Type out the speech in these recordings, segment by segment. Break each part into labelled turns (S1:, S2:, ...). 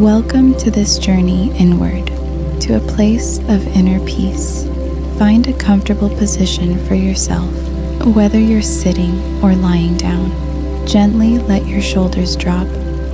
S1: Welcome to this journey inward, to a place of inner peace. Find a comfortable position for yourself, whether you're sitting or lying down. Gently let your shoulders drop,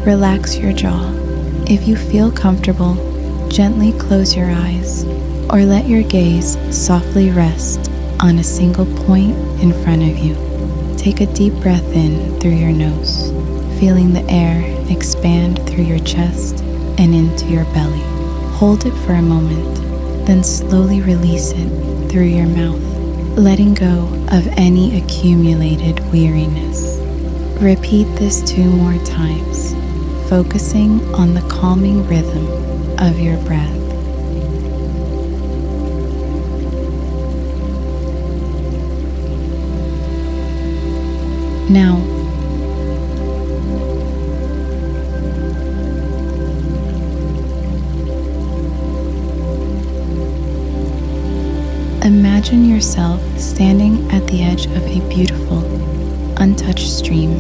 S1: relax your jaw. If you feel comfortable, gently close your eyes, or let your gaze softly rest on a single point in front of you. Take a deep breath in through your nose, feeling the air expand through your chest and into your belly. Hold it for a moment, then slowly release it through your mouth, letting go of any accumulated weariness. Repeat this 2 more times, focusing on the calming rhythm of your breath. Now, imagine yourself standing at the edge of a beautiful, untouched stream.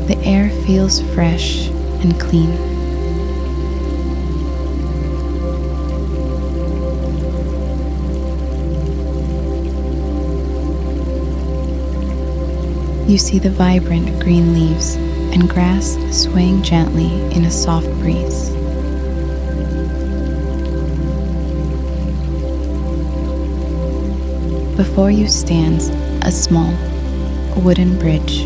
S1: The air feels fresh and clean. You see the vibrant green leaves and grass swaying gently in a soft breeze. Before you stands a small wooden bridge,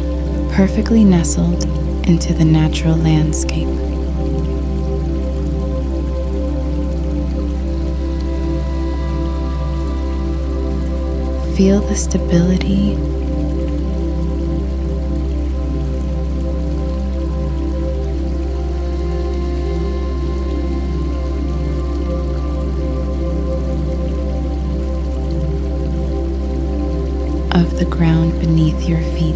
S1: perfectly nestled into the natural landscape. Feel the stability of the ground beneath your feet.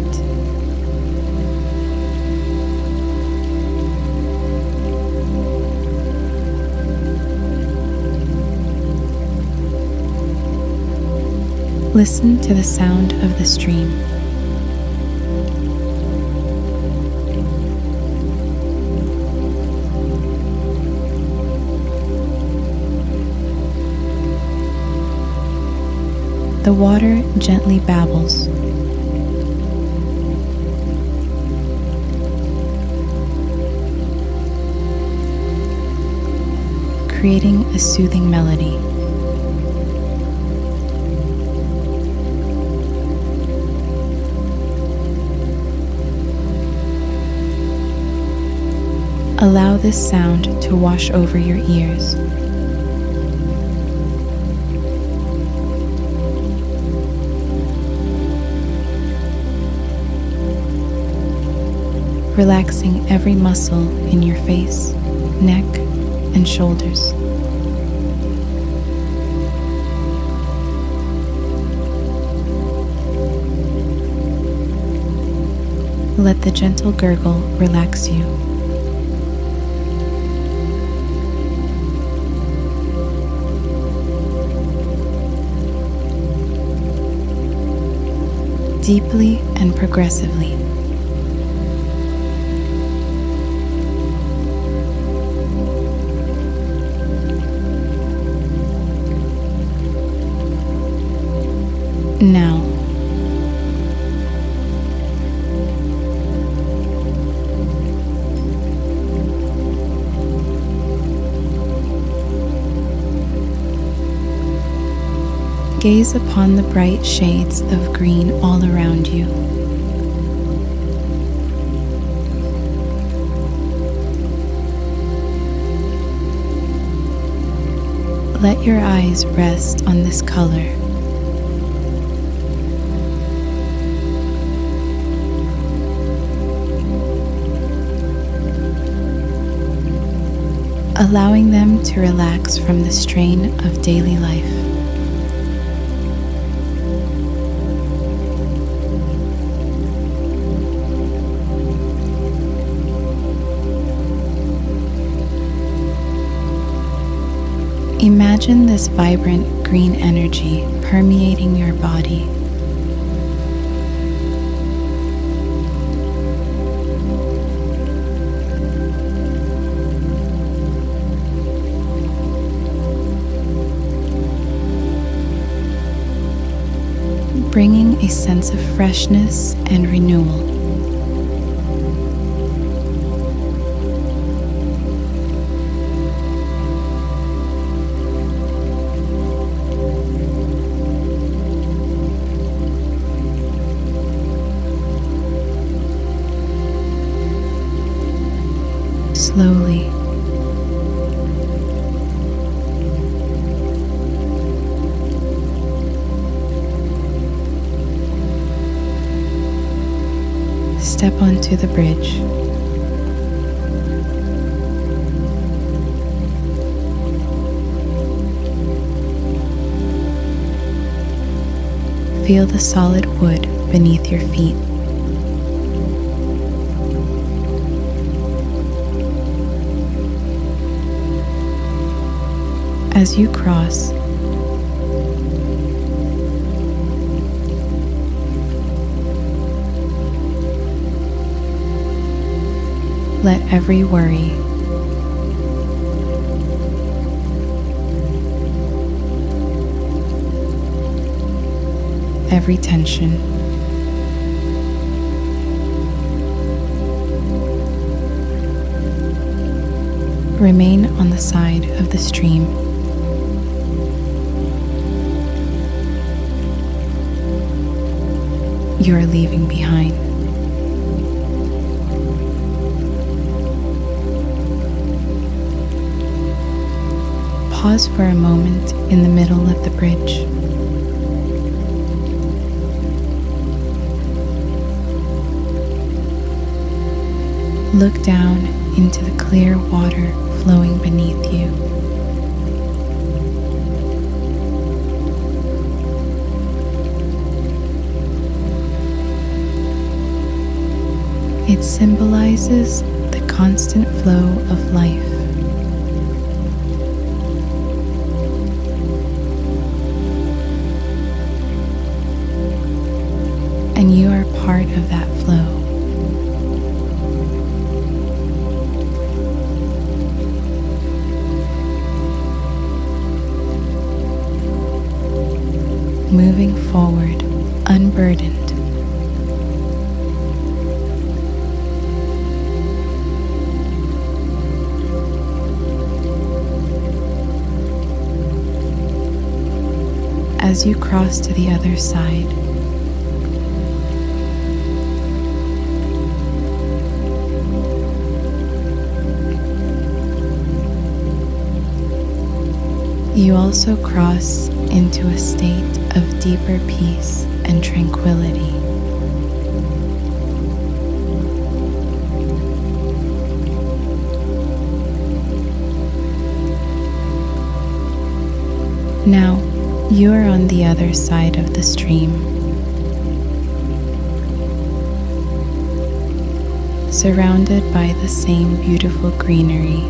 S1: Listen to the sound of the stream. The water gently babbles. Creating a soothing melody. Allow this sound to wash over your ears. Relaxing every muscle in your face, neck, and shoulders. Let the gentle gurgle relax you. Deeply and progressively. Now, gaze upon the bright shades of green all around you. Let your eyes rest on this color. Allowing them to relax from the strain of daily life. Imagine this vibrant green energy permeating your body. Bringing a sense of freshness and renewal. Slowly, step onto the bridge. Feel the solid wood beneath your feet. As you cross, let every worry, every tension, remain on the side of the stream. You are leaving behind. Pause for a moment in the middle of the bridge. Look down into the clear water flowing beneath you. It symbolizes the constant flow of life. And you are part of that flow. Moving forward, unburdened. As you cross to the other side, you also cross into a state of deeper peace and tranquility. Now, you are on the other side of the stream, surrounded by the same beautiful greenery.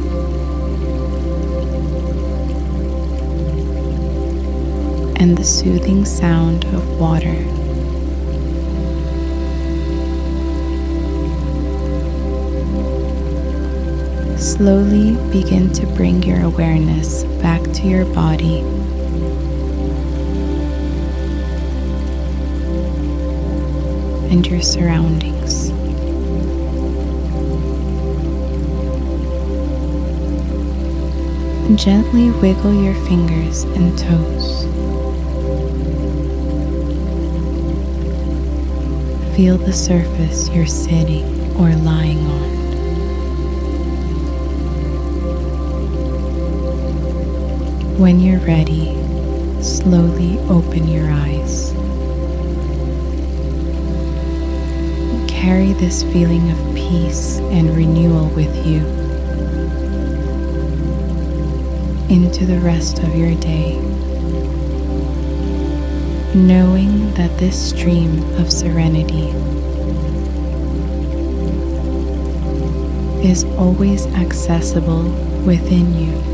S1: And the soothing sound of water. Slowly begin to bring your awareness back to your body. And your surroundings. Gently wiggle your fingers and toes. Feel the surface you're sitting or lying on. When you're ready, slowly open your eyes. Carry this feeling of peace and renewal with you into the rest of your day, knowing that this stream of serenity is always accessible within you.